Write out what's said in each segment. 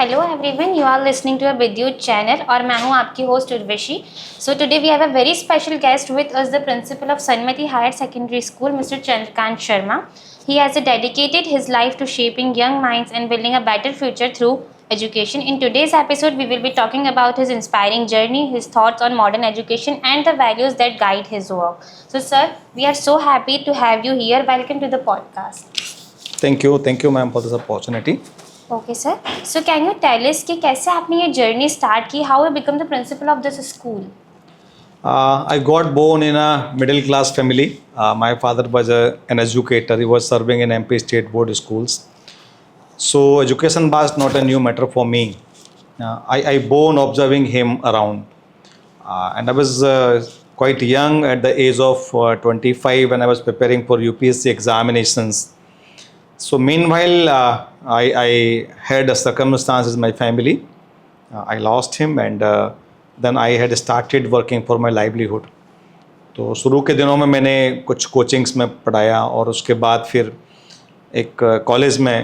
Hello everyone, you are listening to a Vidyut channel और मैं हूं आपकी host Urvashi. So today we have a very special guest with us, the principal of Sanmati higher secondary school, mister Chandrakant Sharma. He has dedicated his life to shaping young minds and building a better future through education. In today's episode, we will be talking about his inspiring journey, his thoughts on modern education, and the values that guide his work. So, sir, we are so happy to have you here. Welcome to the podcast. Thank you, ma'am, for this opportunity. Okay sir, so can you tell us कि कैसे आपने ये journey start की, how you become the principal of this school? I got born in a middle class family. My father was an educator. He was serving in MP State Board schools. So education was not a new matter for me. I born observing him around. And I was quite young at the age of 25 when I was preparing for UPSC examinations. So meanwhile, I had a circumstances in my family. I lost him and then I had started working for my livelihood. तो शुरू के दिनों में मैंने कुछ coachings में पढ़ाया और उसके बाद फिर एक कॉलेज में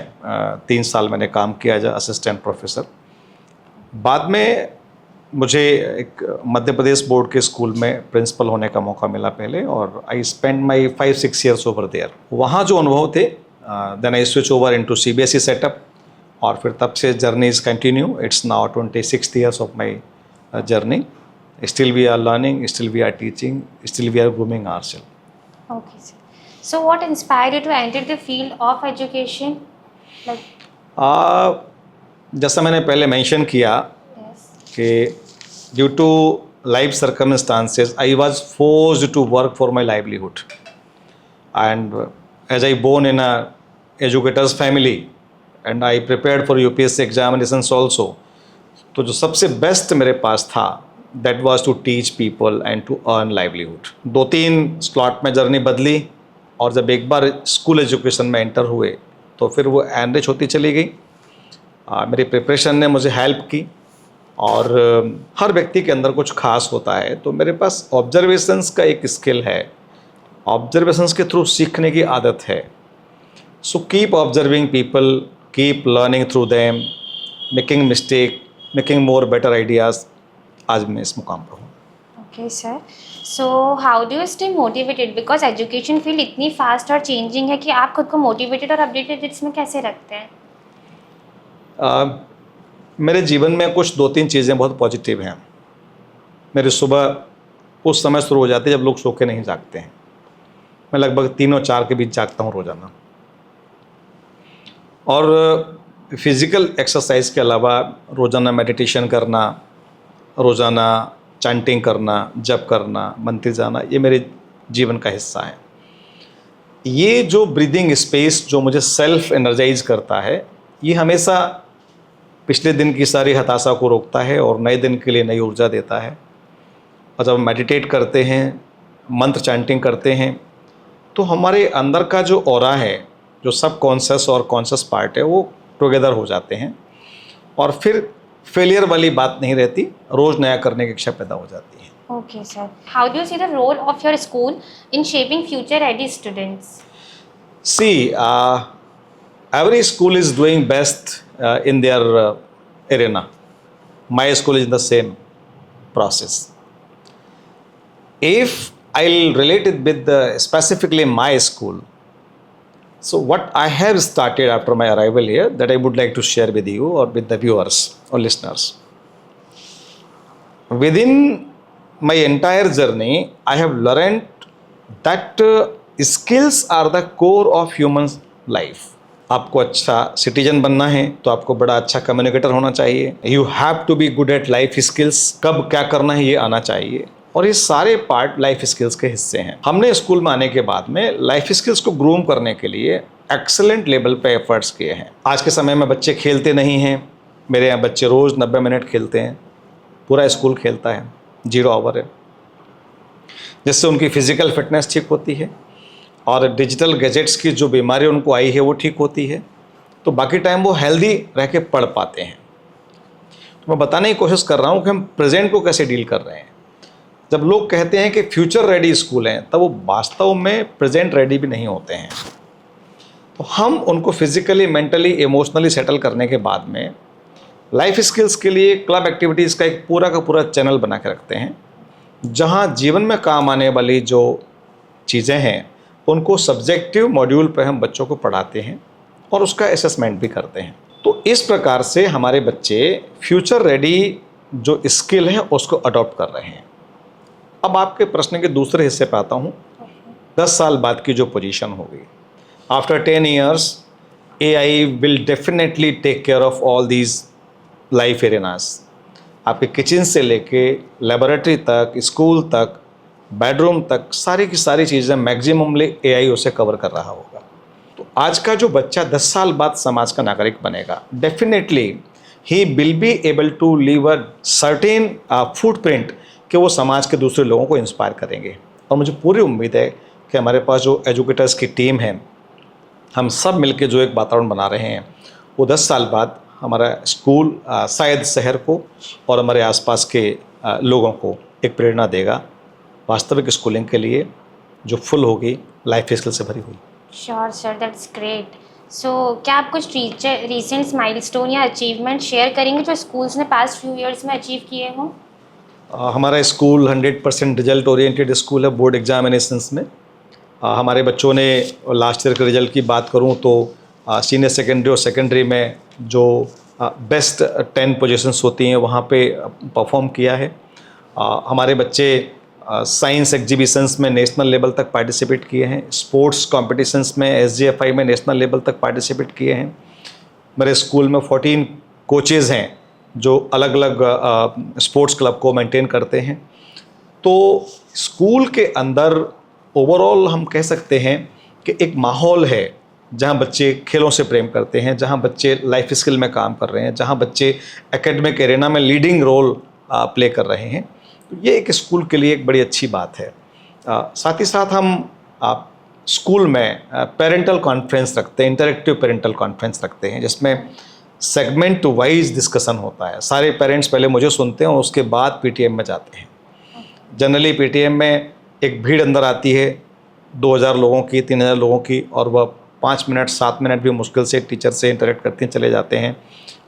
3 साल मैंने काम किया एज असिस्टेंट प्रोफेसर. बाद में मुझे एक मध्य प्रदेश बोर्ड के स्कूल में प्रिंसिपल होने का मौका मिला पहले, और I spend my 5-6 years over there. वहाँ जो अनुभव थे, then I switch over into CBSE setup, और फिर तब से journey is continue. It's now 26th years of my journey. Still we are learning, still we are teaching, still we are grooming ourself. Okay sir, so what inspired you to enter the field of education? जैसा मैंने पहले mention किया कि due to life circumstances I was forced to work for my livelihood. And as I born in a educator's family and I prepared for UPSC examinations also, तो जो सबसे best मेरे पास था that was to teach people and to earn livelihood. 2-3 slot में journey बदली, और जब एक बार स्कूल एजुकेशन में एंटर हुए तो फिर वो एनरिच होती चली गई. मेरी प्रिपरेशन ने मुझे हेल्प की, और हर व्यक्ति के अंदर कुछ खास होता है. तो मेरे पास ऑब्जर्वेशंस का एक स्किल है, ऑब्जर्वेशंस के थ्रू सीखने की आदत है. So keep observing people, keep learning through them, making mistake, making more better ideas. आज मैं इस मुकाम पर हूँ. Okay sir, so how do you stay motivated, because education field इतनी फास्ट और चेंजिंग है कि आप खुद को मोटिवेटेड और अपडेटेड इसमें कैसे रखते हैं? मेरे जीवन में कुछ 2-3 चीज़ें बहुत पॉजिटिव हैं. मेरी सुबह उस समय शुरू हो जाती है जब लोग सो के नहीं जागते हैं. मैं लगभग 3 और 4 के बीच जागता हूँ रोज़ाना. और फिज़िकल एक्सरसाइज के अलावा रोज़ाना मेडिटेशन करना, रोज़ाना चैंटिंग करना, जप करना, मंदिर जाना, ये मेरे जीवन का हिस्सा है. ये जो ब्रीदिंग स्पेस जो मुझे सेल्फ एनर्जाइज करता है, ये हमेशा पिछले दिन की सारी हताशा को रोकता है और नए दिन के लिए नई ऊर्जा देता है. और जब मेडिटेट करते हैं, मंत्र चैंटिंग करते हैं, तो हमारे अंदर का जो ऑरा है, जो सब कॉन्शियस और कॉन्शियस पार्ट है, वो टुगेदर हो जाते हैं, और फिर फेलियर वाली बात नहीं रहती, रोज़ नया करने की इच्छा पैदा हो जाती है. Okay sir, how do you see the role of your school in shaping future ready students? See, every school is doing best in their arena. My school is in the same process. If I'll relate it with specifically my school, so what I have started after my arrival here that I would like to share with you or with the viewers or listeners. Within my entire journey, I have learned that skills are the core of human life. आपको अच्छा citizen बनना है तो आपको बड़ा अच्छा communicator होना चाहिए. You have to be good at life skills. कब क्या करना है ये आना चाहिए, और ये सारे पार्ट लाइफ स्किल्स के हिस्से हैं. हमने स्कूल में आने के बाद में लाइफ स्किल्स को ग्रूम करने के लिए एक्सेलेंट लेवल पे एफर्ट्स किए हैं. आज के समय में बच्चे खेलते नहीं हैं. मेरे यहाँ बच्चे रोज़ 90 मिनट खेलते हैं. पूरा स्कूल खेलता है, 0 आवर है, जिससे उनकी फ़िज़िकल फिटनेस ठीक होती है, और डिजिटल गैजेट्स की जो बीमारी उनको आई है वो ठीक होती है. तो बाकी टाइम वो हेल्दी रह के पढ़ पाते हैं. तो मैं बताने की कोशिश कर रहा हूँ कि हम प्रेजेंट को कैसे डील कर रहे हैं. जब लोग कहते हैं कि फ्यूचर रेडी स्कूल हैं, तब वो वास्तव में प्रेजेंट रेडी भी नहीं होते हैं. तो हम उनको फिज़िकली, मेंटली, इमोशनली सेटल करने के बाद में लाइफ स्किल्स के लिए क्लब एक्टिविटीज़ का एक पूरा का पूरा चैनल बना के रखते हैं, जहां जीवन में काम आने वाली जो चीज़ें हैं उनको सब्जेक्टिव मॉड्यूल पर हम बच्चों को पढ़ाते हैं और उसका असेसमेंट भी करते हैं। तो इस प्रकार से हमारे बच्चे फ्यूचर रेडी जो स्किल है उसको अडॉप्ट कर रहे हैं। अब आपके प्रश्न के दूसरे हिस्से पे आता हूँ, 10 साल बाद की जो पोजीशन होगी, after 10 years AI will definitely take care of all these life arenas. आपके किचन से लेके लेबोरेटरी तक, स्कूल तक, बेडरूम तक, सारी की सारी चीज़ें मैक्सिममली AI उसे कवर कर रहा होगा। तो आज का जो बच्चा 10 साल बाद समाज का नागरिक बनेगा, definitely he will be able to leave a certain footprint कि वो समाज के दूसरे लोगों को इंस्पायर करेंगे। और मुझे पूरी उम्मीद है कि हमारे पास जो एजुकेटर्स की टीम है, हम सब मिलके जो एक वातावरण बना रहे हैं, वो 10 साल बाद हमारा स्कूल शायद शहर को और हमारे आसपास के लोगों को एक प्रेरणा देगा वास्तविक स्कूलिंग के लिए, जो फुल होगी लाइफ स्किल से भरी हुई। Sure sir, that's great. So क्या आप कुछ रिसेंट माइलस्टोन या अचीवमेंट शेयर करेंगे जो स्कूल्स ने पास्ट फ्यू ईयर्स में अचीव किए हों? हमारा स्कूल 100% रिजल्ट ओरिएंटेड स्कूल है बोर्ड एग्जामिनेशंस में। हमारे बच्चों ने लास्ट ईयर के रिजल्ट की बात करूं तो सीनियर सेकेंडरी और सेकेंडरी में जो बेस्ट 10 पोजीशंस होती हैं वहाँ पे परफॉर्म किया है। हमारे बच्चे साइंस एग्जीबिशंस में नेशनल लेवल तक पार्टिसिपेट किए हैं, स्पोर्ट्स कॉम्पिटिशन्स में SGFI में नेशनल लेवल तक पार्टिसिपेट किए हैं। मेरे स्कूल में 14 कोचेज़ हैं जो अलग अलग स्पोर्ट्स क्लब को मेंटेन करते हैं। तो स्कूल के अंदर ओवरऑल हम कह सकते हैं कि एक माहौल है जहाँ बच्चे खेलों से प्रेम करते हैं, जहाँ बच्चे लाइफ स्किल में काम कर रहे हैं, जहाँ बच्चे एकेडमिक एरेना में लीडिंग रोल प्ले कर रहे हैं। तो ये एक स्कूल के लिए एक बड़ी अच्छी बात है। साथ ही साथ हम स्कूल में पेरेंटल कॉन्फ्रेंस रखते हैं, इंटरेक्टिव पेरेंटल कॉन्फ्रेंस रखते हैं, जिसमें सेगमेंट वाइज डिस्कशन होता है। सारे पेरेंट्स पहले मुझे सुनते हैं और उसके बाद PTM में जाते हैं। जनरली PTM में एक भीड़ अंदर आती है 2000 लोगों की, 3000 लोगों की, और वह 5 मिनट 7 मिनट भी मुश्किल से टीचर से इंटरेक्ट करते हैं, चले जाते हैं।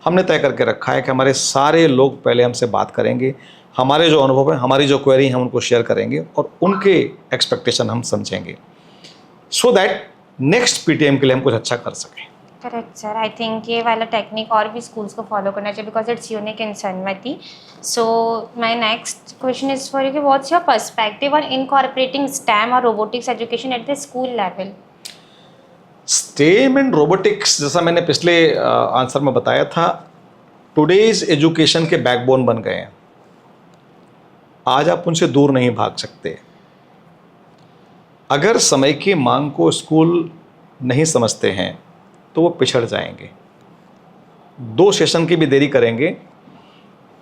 हमने तय करके रखा है कि हमारे सारे लोग पहले हमसे बात करेंगे, हमारे जो अनुभव है, हमारी जो क्वेरी हम उनको शेयर करेंगे और उनके एक्सपेक्टेशन हम समझेंगे, सो दैट नेक्स्ट PTM के लिए हम कुछ अच्छा कर सकें। करेक्ट सर, आई थिंक ये वाला टेक्निक और भी स्कूल्स को फॉलो करना चाहिए because it's unique in Sanmati. So my next question is for you कि what's your perspective on incorporating STEM और robotics education at the school level? STEM and robotics, जैसा मैंने पिछले आंसर में बताया था, टुडेज एजुकेशन के बैकबोन बन गए हैं। आज आप उनसे दूर नहीं भाग सकते। अगर समय की मांग को स्कूल नहीं समझते हैं तो वो पिछड़ जाएंगे। 2 सेशन की भी देरी करेंगे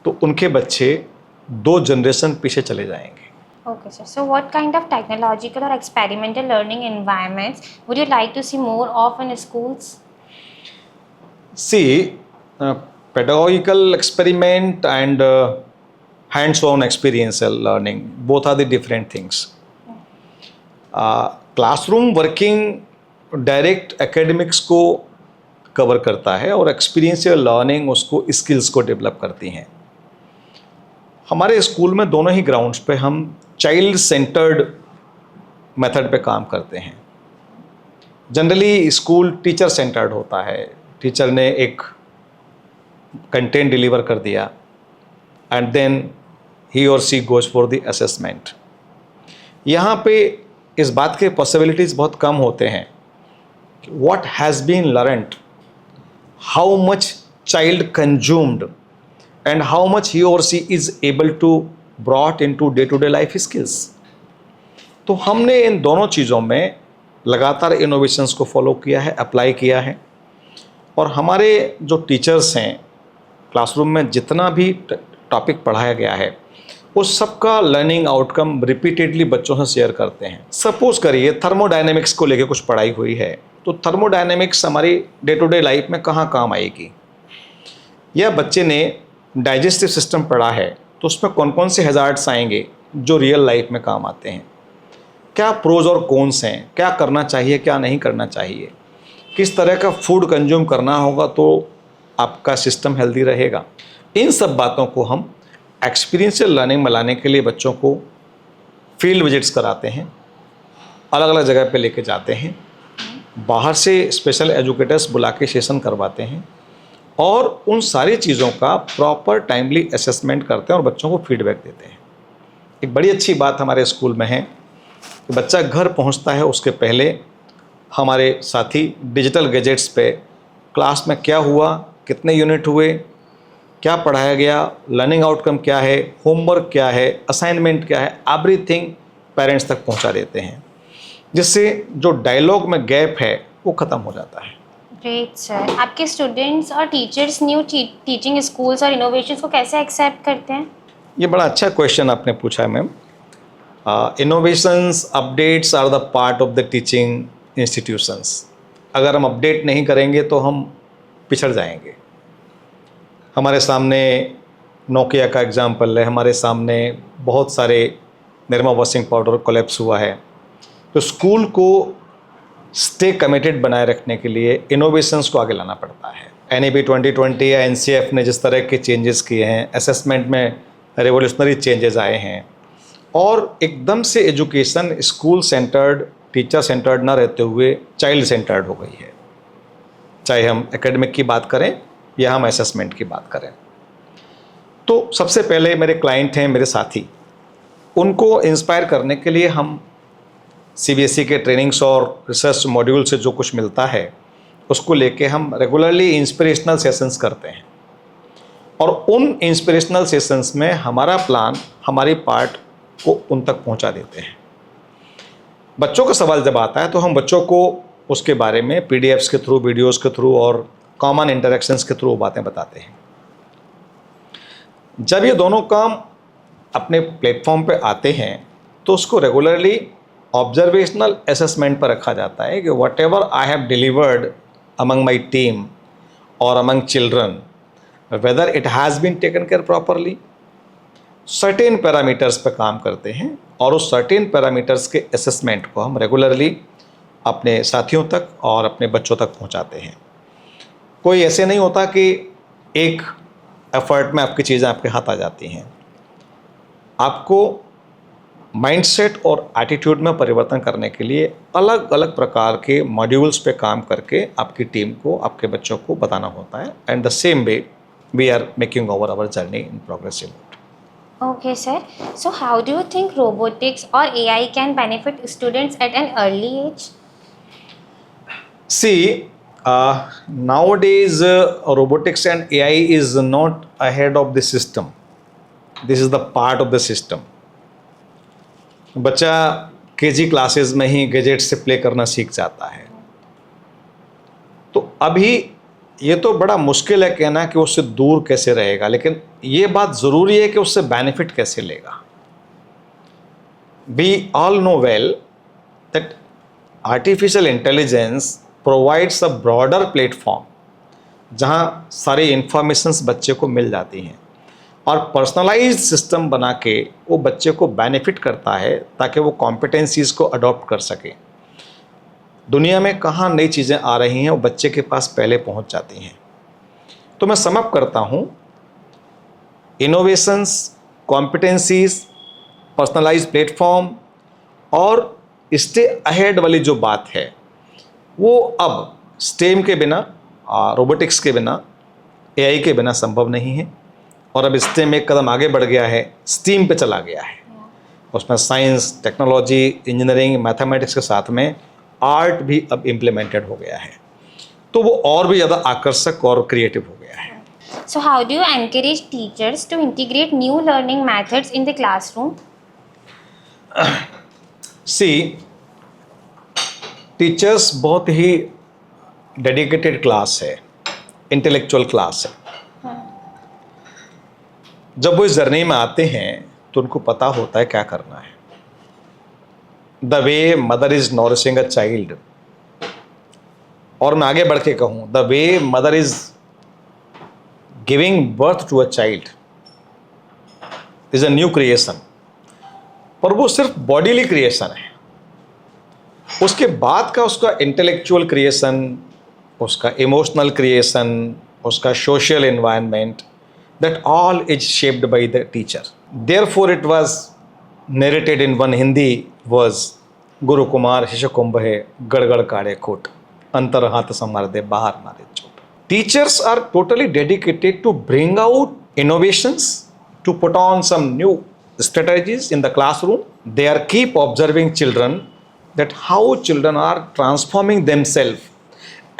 तो उनके बच्चे 2 जनरेशन पीछे चले जाएंगे। Okay, sir. So, what kind of technological or experimental learning environments would you like to see more of in schools? See, pedagogical experiment and hands-on experiential learning, both are the different things. Classroom working direct academics को cover करता है और experiential learning उसको skills को develop करती हैं। हमारे school में दोनों ही ग्राउंड्स पे हम चाइल्ड सेंटर्ड मेथड पे काम करते हैं। जनरली स्कूल टीचर सेंटर्ड होता है, टीचर ने एक कंटेंट डिलीवर कर दिया एंड देन ही और she goes for the assessment. यहाँ पे इस बात के पॉसिबिलिटीज़ बहुत कम होते हैं। What has been learned, how much child consumed, and how much he or she is able to brought into day-to-day life skills. तो हमने इन दोनों चीज़ों में लगातार इनोवेशंस को फॉलो किया है, अप्लाई किया है, और हमारे जो टीचर्स हैं क्लासरूम में जितना भी टॉपिक पढ़ाया गया है उस सबका लर्निंग आउटकम रिपीटेडली बच्चों से शेयर करते हैं। सपोज करिए थर्मोडायनेमिक्स को लेकर कुछ पढ़ाई हुई है, तो थर्मोडायनेमिक्स हमारी डे टू डे लाइफ में कहाँ काम आएगी, या बच्चे ने डाइजेस्टिव सिस्टम पढ़ा है तो उसमें कौन कौन से हैजार्ड्स आएंगे जो रियल लाइफ में काम आते हैं, क्या प्रोज और कॉन्स हैं, क्या करना चाहिए क्या नहीं करना चाहिए, किस तरह का फूड कंज्यूम करना होगा तो आपका सिस्टम हेल्दी रहेगा। इन सब बातों को हम एक्सपीरियंशियल लर्निंग में लाने के लिए बच्चों को फील्ड विजिट्स कराते हैं, अलग अलग जगह पे लेके जाते हैं, बाहर से स्पेशल एजुकेटर्स बुला के सेशन करवाते हैं और उन सारी चीज़ों का प्रॉपर टाइमली असेसमेंट करते हैं और बच्चों को फीडबैक देते हैं। एक बड़ी अच्छी बात हमारे स्कूल में है कि बच्चा घर पहुंचता है उसके पहले हमारे साथी डिजिटल गैजेट्स पे क्लास में क्या हुआ, कितने यूनिट हुए, क्या पढ़ाया गया, लर्निंग आउटकम क्या है, होमवर्क क्या है, असाइनमेंट क्या है, एवरीथिंग पेरेंट्स तक पहुंचा देते हैं, जिससे जो डायलॉग में गैप है वो ख़त्म हो जाता है। Great sir. आपके स्टूडेंट्स और टीचर्स न्यू टीचिंग स्कूल्स और इनोवेशंस को कैसे एक्सेप्ट करते हैं? ये बड़ा अच्छा क्वेश्चन आपने पूछा है ma'am. Innovations updates are the part of the teaching institutions. अगर हम अपडेट नहीं करेंगे तो हम पिछड़ जाएंगे। हमारे सामने नोकिया का एग्जाम्पल है, हमारे सामने बहुत सारे निरमा वॉशिंग पाउडर कोलैप्स हुआ है। तो स्कूल को स्टे कमिटेड बनाए रखने के लिए इनोवेशंस को आगे लाना पड़ता है। NEP 2020 या NCF ने जिस तरह के चेंजेस किए हैं, असेसमेंट में रेवोल्यूशनरी चेंजेस आए हैं और एकदम से education school centred, teacher centred ना रहते हुए चाइल्ड सेंटर्ड हो गई है, चाहे हम एकेडमिक की बात करें या हम असेसमेंट की बात करें। तो सबसे पहले मेरे क्लाइंट हैं मेरे साथी, उनको इंस्पायर करने के लिए हम CBSE के ट्रेनिंग्स और रिसर्च मॉड्यूल से जो कुछ मिलता है उसको लेके हम रेगुलरली इंस्पिरेशनल सेशंस करते हैं और उन इंस्पिरेशनल सेशंस में हमारा प्लान, हमारी पार्ट को उन तक पहुंचा देते हैं। बच्चों का सवाल जब आता है तो हम बच्चों को उसके बारे में PDFs के थ्रू, वीडियोस के थ्रू और कॉमन इंटरेक्शंस के थ्रू बातें बताते हैं। जब ये दोनों काम अपने प्लेटफॉर्म पे आते हैं तो उसको रेगुलरली ऑब्जर्वेशनल असेसमेंट पर रखा जाता है कि whatever I have delivered among my team और among children, whether it has been taken care properly. Certain parameters पे काम करते हैं और उस सर्टेन पैरामीटर्स के असेसमेंट को हम रेगुलरली अपने साथियों तक और अपने बच्चों तक पहुंचाते हैं। कोई ऐसे नहीं होता कि एक एफर्ट में आपकी चीज़ें आपके हाथ आ जाती हैं। आपको माइंडसेट और एटीट्यूड में परिवर्तन करने के लिए अलग अलग प्रकार के मॉड्यूल्स पे काम करके आपकी टीम को, आपके बच्चों को बताना होता है। And the same way we are making over our journey in progressive mode. Okay, sir. So, how do you think robotics or AI can benefit students at an early age? See, nowadays robotics and AI is not ahead of the system. This is the part of the system. बच्चा KG classes में ही gadget से play करना सीख जाता है। तो अभी ये तो बड़ा मुश्किल है कहना कि उससे दूर कैसे रहेगा, लेकिन ये बात ज़रूरी है कि उससे बेनिफिट कैसे लेगा। We all know well that artificial intelligence provides a broader platform जहाँ सारी इंफॉर्मेशंस बच्चे को मिल जाती हैं और पर्सनलाइज्ड सिस्टम बना के वो बच्चे को बेनिफिट करता है ताकि वो कॉम्पिटेंसीज़ को अडॉप्ट कर सके। दुनिया में कहाँ नई चीज़ें आ रही हैं वो बच्चे के पास पहले पहुंच जाती हैं। तो मैं समअप करता हूँ, इनोवेशंस, कॉम्पिटेंसीज़, पर्सनलाइज्ड प्लेटफॉर्म और स्टे अहेड वाली जो बात है वो अब स्टेम के बिना, रोबोटिक्स के बिना, AI के बिना संभव नहीं है। और अब स्टेम एक कदम आगे बढ़ गया है, स्टीम पे चला गया है। उसमें साइंस, टेक्नोलॉजी, इंजीनियरिंग, मैथमेटिक्स के साथ में आर्ट भी अब इम्प्लीमेंटेड हो गया है, तो वो और भी ज़्यादा आकर्षक और क्रिएटिव हो गया है। So, how do you encourage teachers to integrate new learning methods in the classroom? See, teachers बहुत ही डेडिकेटेड क्लास है, इंटेलेक्चुअल क्लास है। जब वो इस जर्नी में आते हैं तो उनको पता होता है क्या करना है। The way mother is nourishing a child, और मैं आगे बढ़ के कहूँ the way mother is giving birth to a child is a new creation. पर वो सिर्फ बॉडीली क्रिएशन है, उसके बाद का उसका इंटेलेक्चुअल क्रिएशन, उसका इमोशनल क्रिएशन, उसका social environment, that all is shaped by the teacher. Therefore, it was narrated in one Hindi verse, Guru Kumar शिष्य कुंभ है गड़गड़ काढ़े खोट अंतर हाथ संवार दे बाहर मारे चोट. Teachers are totally dedicated to bring out innovations, to put on some new strategies in the classroom. They are keep observing children that how children are transforming themselves.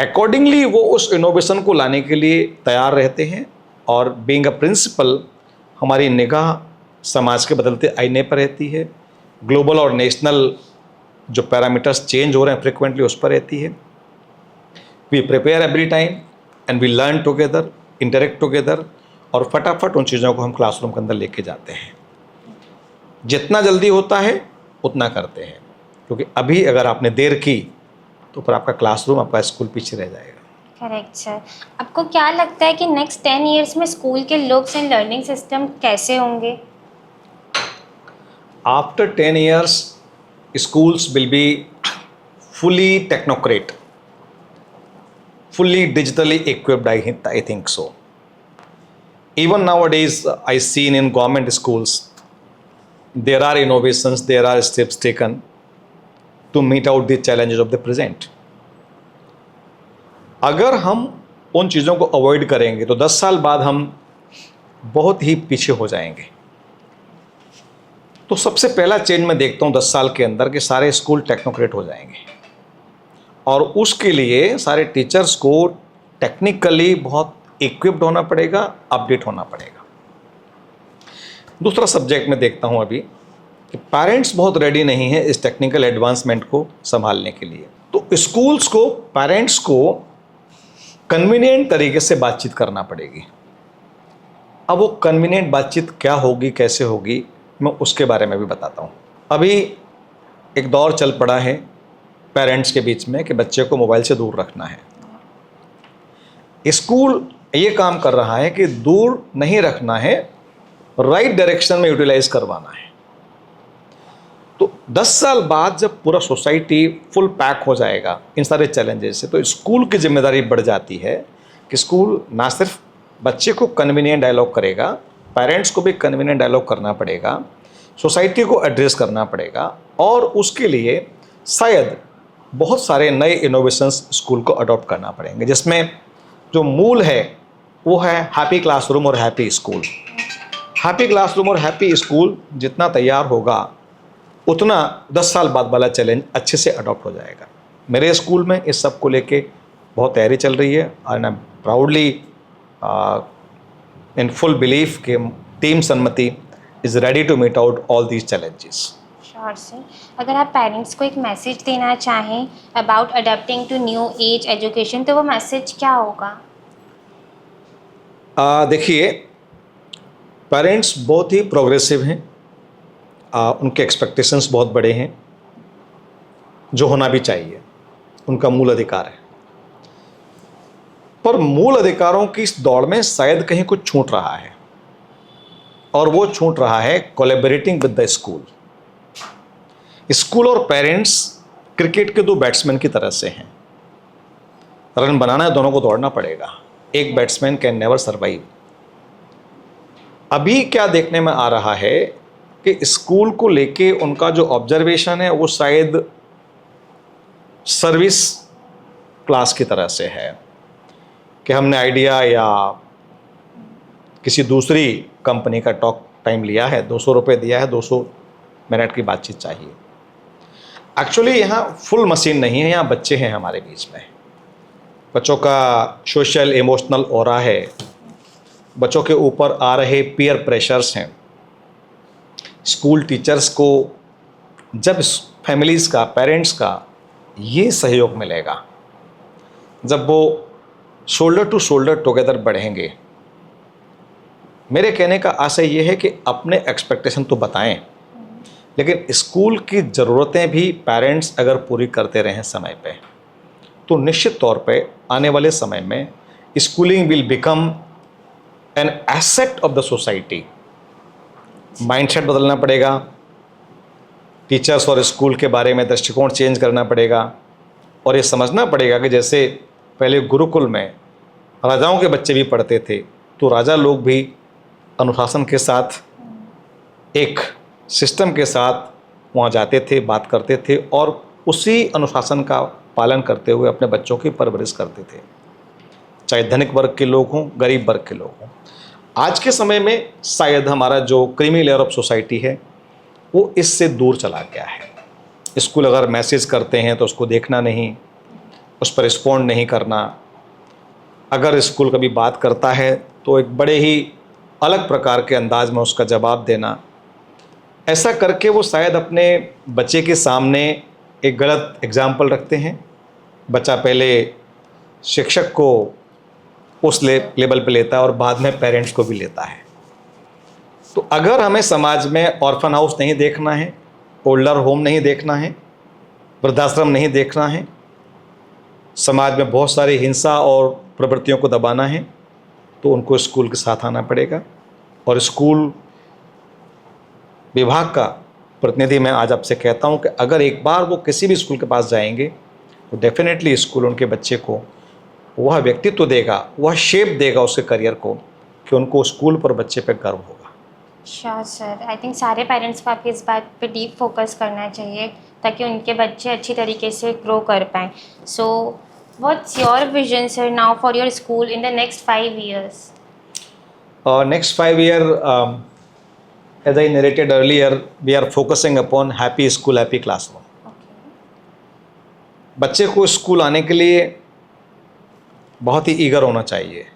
Accordingly वो उस innovation को लाने के लिए तैयार रहते हैं. और बीइंग अ प्रिंसिपल हमारी निगाह समाज के बदलते आईने पर रहती है. ग्लोबल और नेशनल जो पैरामीटर्स चेंज हो रहे हैं फ्रिक्वेंटली उस पर रहती है. We prepare every time and we learn together, interact together, और फटाफट उन चीज़ों को हम क्लासरूम के अंदर लेके जाते हैं. जितना जल्दी होता है उतना करते हैं, क्योंकि अभी अगर आपने देर की तो फिर आपका क्लासरूम, आपका स्कूल पीछे रह जाएगा. Correct sir. आपको क्या लगता है कि नेक्स्ट 10 ईयर्स में स्कूल के लुक्स एंड लर्निंग सिस्टम कैसे होंगे? After 10 years schools will be fully technocrat, fully digitally equipped. I think so. Even nowadays I seen in government schools there are innovations, there are steps taken to meet out the challenges of the present. अगर हम उन चीज़ों को avoid करेंगे तो 10 साल बाद हम बहुत ही पीछे हो जाएंगे. तो सबसे पहला चेंज मैं देखता हूँ 10 साल के अंदर कि सारे स्कूल टेक्नोक्रेट हो जाएंगे, और उसके लिए सारे टीचर्स को टेक्निकली बहुत इक्विप्ड होना पड़ेगा, अपडेट होना पड़ेगा. दूसरा सब्जेक्ट मैं देखता हूँ अभी कि पेरेंट्स बहुत रेडी नहीं है इस टेक्निकल एडवांसमेंट को संभालने के लिए. तो स्कूल्स को, पेरेंट्स को कन्वीनियंट तरीके से बातचीत करना पड़ेगी. अब वो कन्वीनियंट बातचीत क्या होगी, कैसे होगी, मैं उसके बारे में भी बताता हूँ. अभी एक दौर चल पड़ा है पेरेंट्स के बीच में कि बच्चे को मोबाइल से दूर रखना है. स्कूल ये काम कर रहा है कि दूर नहीं रखना है, राइट डायरेक्शन में यूटिलाइज करवाना है. तो 10 साल बाद जब पूरा सोसाइटी फुल पैक हो जाएगा इन सारे चैलेंजेस से, तो स्कूल की जिम्मेदारी बढ़ जाती है कि स्कूल ना सिर्फ बच्चे को कन्वीनियंट डायलॉग करेगा, पेरेंट्स को भी कन्वीनियंट डायलॉग करना पड़ेगा, सोसाइटी को एड्रेस करना पड़ेगा, और उसके लिए शायद बहुत सारे नए इनोवेशंस स्कूल को अडॉप्ट करना पड़ेंगे, जिसमें जो मूल है वो है हैप्पी क्लासरूम और हैप्पी स्कूल. हैप्पी क्लासरूम और हैप्पी स्कूल जितना तैयार होगा उतना 10 साल बाद वाला चैलेंज अच्छे से अडॉप्ट हो जाएगा. मेरे स्कूल में इस सब को लेके बहुत तैयारी चल रही है, और I am proudly in full belief कि team Sanmati is ready to meet out all these challenges. Sure sir. अगर आप पेरेंट्स को एक मैसेज देना चाहें about adapting to new age education, तो वो मैसेज क्या होगा? देखिए, पेरेंट्स बहुत ही प्रोग्रेसिव हैं, उनके एक्सपेक्टेशंस बहुत बड़े हैं, जो होना भी चाहिए, उनका मूल अधिकार है. पर मूल अधिकारों की इस दौड़ में शायद कहीं कुछ छूट रहा है, और वो छूट रहा है collaborating with the school. School और पेरेंट्स क्रिकेट के दो बैट्समैन की तरह से हैं. रन बनाना है, दोनों को दौड़ना पड़ेगा. एक बैट्समैन कैन नेवर सर्वाइव. अभी क्या देखने में आ रहा है कि स्कूल को लेके उनका जो ऑब्जर्वेशन है वो शायद सर्विस क्लास की तरह से है, कि हमने आइडिया या किसी दूसरी कंपनी का टॉक टाइम लिया है, 200 रुपये दिया है, 200 मिनट की बातचीत चाहिए. एक्चुअली यहाँ फुल मशीन नहीं है, यहाँ बच्चे हैं हमारे बीच में. बच्चों का सोशल इमोशनल ऑरा है, बच्चों के ऊपर आ रहे पीयर प्रेशर्स हैं. स्कूल टीचर्स को जब फैमिलीज़ का, पेरेंट्स का ये सहयोग मिलेगा, जब वो शोल्डर टू शोल्डर टुगेदर बढ़ेंगे, मेरे कहने का आशय ये है कि अपने एक्सपेक्टेशन तो बताएं, लेकिन स्कूल की ज़रूरतें भी पेरेंट्स अगर पूरी करते रहें समय पे, तो निश्चित तौर पे आने वाले समय में schooling will become an asset of the society. Mindset बदलना पड़ेगा, टीचर्स और स्कूल के बारे में दृष्टिकोण चेंज करना पड़ेगा, और ये समझना पड़ेगा कि जैसे पहले गुरुकुल में राजाओं के बच्चे भी पढ़ते थे, तो राजा लोग भी अनुशासन के साथ, एक सिस्टम के साथ वहाँ जाते थे, बात करते थे और उसी अनुशासन का पालन करते हुए अपने बच्चों की परवरिश करते थे, चाहे धनिक वर्ग के लोग हों, गरीब वर्ग के लोग हों। आज के समय में शायद हमारा जो क्रीमी लेयर ऑफ सोसाइटी है वो इससे दूर चला गया है। स्कूल अगर मैसेज करते हैं तो उसको देखना नहीं, उस पर रिस्पॉन्ड नहीं करना। अगर स्कूल कभी बात करता है तो एक बड़े ही अलग प्रकार के अंदाज में उसका जवाब देना। ऐसा करके वो शायद अपने बच्चे के सामने एक गलत एग्जाम्पल रखते हैं। बच्चा पहले शिक्षक को उस लेवल पे लेता है और बाद में पेरेंट्स को भी लेता है। तो अगर हमें समाज में ऑर्फन हाउस नहीं देखना है, ओल्डर होम नहीं देखना है, वृद्धाश्रम नहीं देखना है, समाज में बहुत सारी हिंसा और प्रवृत्तियों को दबाना है, तो उनको स्कूल के साथ आना पड़ेगा। और स्कूल विभाग का प्रतिनिधि मैं आज आपसे कहता हूं कि अगर एक बार वो किसी भी स्कूल के पास जाएंगे तो डेफिनेटली स्कूल उनके बच्चे को वह व्यक्तित्व देगा, वह शेप देगा उसके करियर को, कि उनको स्कूल पर बच्चे पर गर्व होगा। श्योर सर, आई थिंक सारे पेरेंट्स को आपकी इस बात पे डीप फोकस करना चाहिए ताकि उनके बच्चे अच्छी तरीके से ग्रो कर पाएँ। So what's your vision sir now for your school in the next 5 years? Next 5 year, as I narrated earlier, we are focusing upon happy school, happy classroom. बच्चे को स्कूल आने के लिए बहुत ही ईगर होना चाहिए,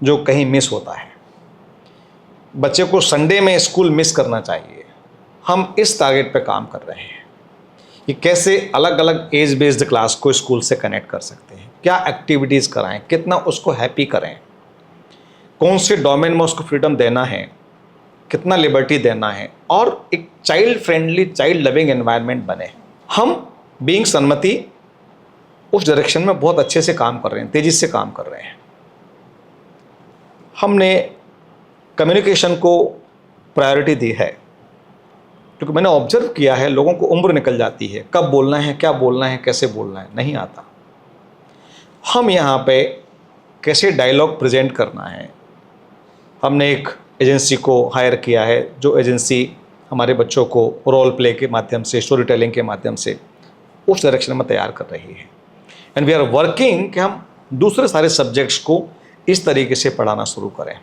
जो कहीं मिस होता है। बच्चे को संडे में स्कूल मिस करना चाहिए। हम इस टारगेट पे काम कर रहे हैं कि कैसे अलग अलग एज बेस्ड क्लास को स्कूल से कनेक्ट कर सकते हैं, क्या एक्टिविटीज़ कराएं, कितना उसको हैप्पी करें, कौन से डोमेन में उसको फ्रीडम देना है, कितना लिबर्टी देना है, और एक child friendly, child loving environment बने। हम बीइंग सन्मति उस डायरेक्शन में बहुत अच्छे से काम कर रहे हैं, तेज़ी से काम कर रहे हैं। हमने कम्युनिकेशन को प्रायोरिटी दी है, क्योंकि मैंने ऑब्जर्व किया है लोगों को उम्र निकल जाती है, कब बोलना है, क्या बोलना है, कैसे बोलना है, नहीं आता। हम यहाँ पे कैसे डायलॉग प्रेजेंट करना है, हमने एक एजेंसी को हायर किया है, जो एजेंसी हमारे बच्चों को रोल प्ले के माध्यम से, स्टोरी टेलिंग के माध्यम से उस डायरेक्शन में तैयार कर रही है। एंड वी आर वर्किंग कि हम दूसरे सारे सब्जेक्ट्स को इस तरीके से पढ़ाना शुरू करें,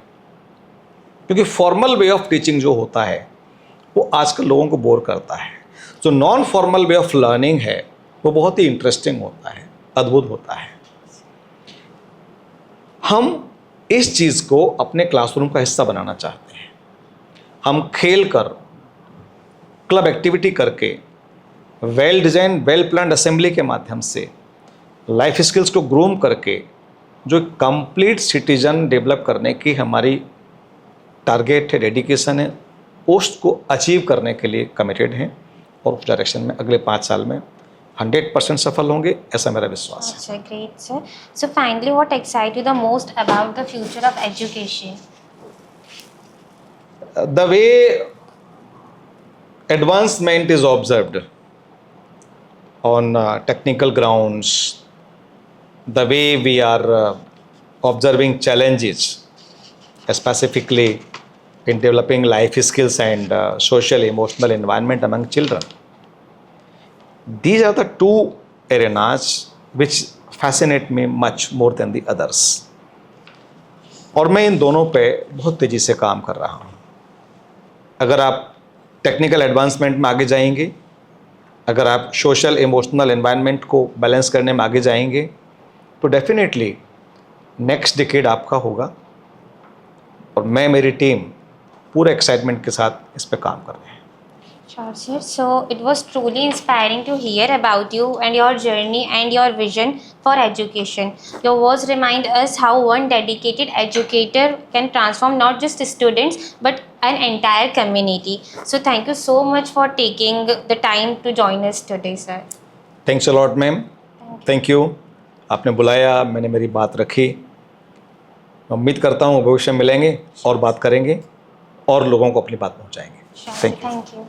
क्योंकि फॉर्मल वे ऑफ टीचिंग जो होता है वो आजकल लोगों को बोर करता है। जो non formal way of learning है वो बहुत ही इंटरेस्टिंग होता है, अद्भुत होता है। हम इस चीज़ को अपने क्लासरूम का हिस्सा बनाना चाहते हैं। हम खेल कर, क्लब एक्टिविटी करके, well design, well planned assembly के माध्यम से, लाइफ स्किल्स को ग्रूम करके जो कंप्लीट सिटीजन डेवलप करने की हमारी टारगेट है, डेडिकेशन है, उसको अचीव करने के लिए कमिटेड हैं और उस डायरेक्शन में अगले 5 साल में 100% सफल होंगे, ऐसा मेरा विश्वास है। अच्छा, great sir. So finally what excite you the most about the future of education? The way advancement is observed on technical grounds, the way we are observing challenges, specifically in developing life skills and social emotional environment among children. These are the two arenas which fascinate me much more than the others. और मैं इन दोनों पे बहुत तेज़ी से काम कर रहा हूँ। अगर आप टेक्निकल एडवांसमेंट में आगे जाएंगे, अगर आप सोशल इमोशनल एनवायरनमेंट को बैलेंस करने में आगे जाएंगे, तो डेफिनेटली नेक्स्ट डिकेड आपका होगा। और मैं, मेरी टीम पूरे एक्साइटमेंट के साथ इस पे काम कर रहे हैं। Sure, sir. So it was truly inspiring to hear about you and your journey and your vision for education. Your words remind us how one dedicated educator can transform not just students but an entire community. So thank you so much for taking the time to join us today, sir. Thanks a lot ma'am, thank you. आपने बुलाया, मैंने मेरी बात रखी। उम्मीद करता हूँ भविष्य में मिलेंगे और बात करेंगे और लोगों को अपनी बात पहुँचाएंगे। Sure, thank you. thank you.